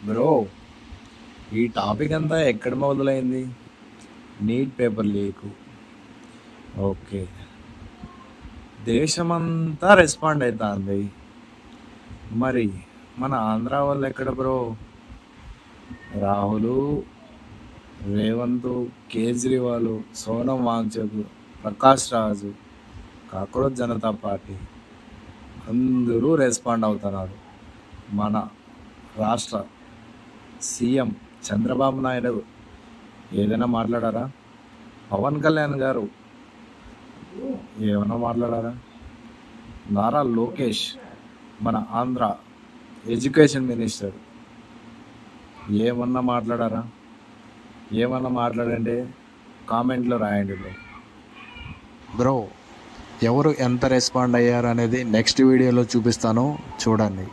Bro, ఈ topic అంతా ఎక్కడ మొదలైంది? Neat paper leak. ఓకే, దేశమంతా రెస్పాండ్ అవుతుంది. మరి మన ఆంధ్ర వాళ్ళు ఎక్కడ బ్రో? రాహులు, రేవంత్, కేజ్రీవాల్, సోనం వాంగ్చుక్, ప్రకాష్ రాజు, కాక్రోచ్ జనతా పార్టీ అందరూ రెస్పాండ్ అవుతున్నారు. మన రాష్ట్ర సీఎం చంద్రబాబు నాయుడు ఏదైనా మాట్లాడారా? పవన్ కళ్యాణ్ గారు ఏమైనా మాట్లాడారా? నారా లోకేష్ మన ఆంధ్ర ఎడ్యుకేషన్ మినిస్టర్ ఏమన్నా మాట్లాడారా? ఏమన్నా మాట్లాడండి, కామెంట్లో రాయండి బ్రో. బ్రో, ఎవరు ఎంత రెస్పాండ్ అయ్యారు అనేది నెక్స్ట్ వీడియోలో చూపిస్తాను, చూడండి.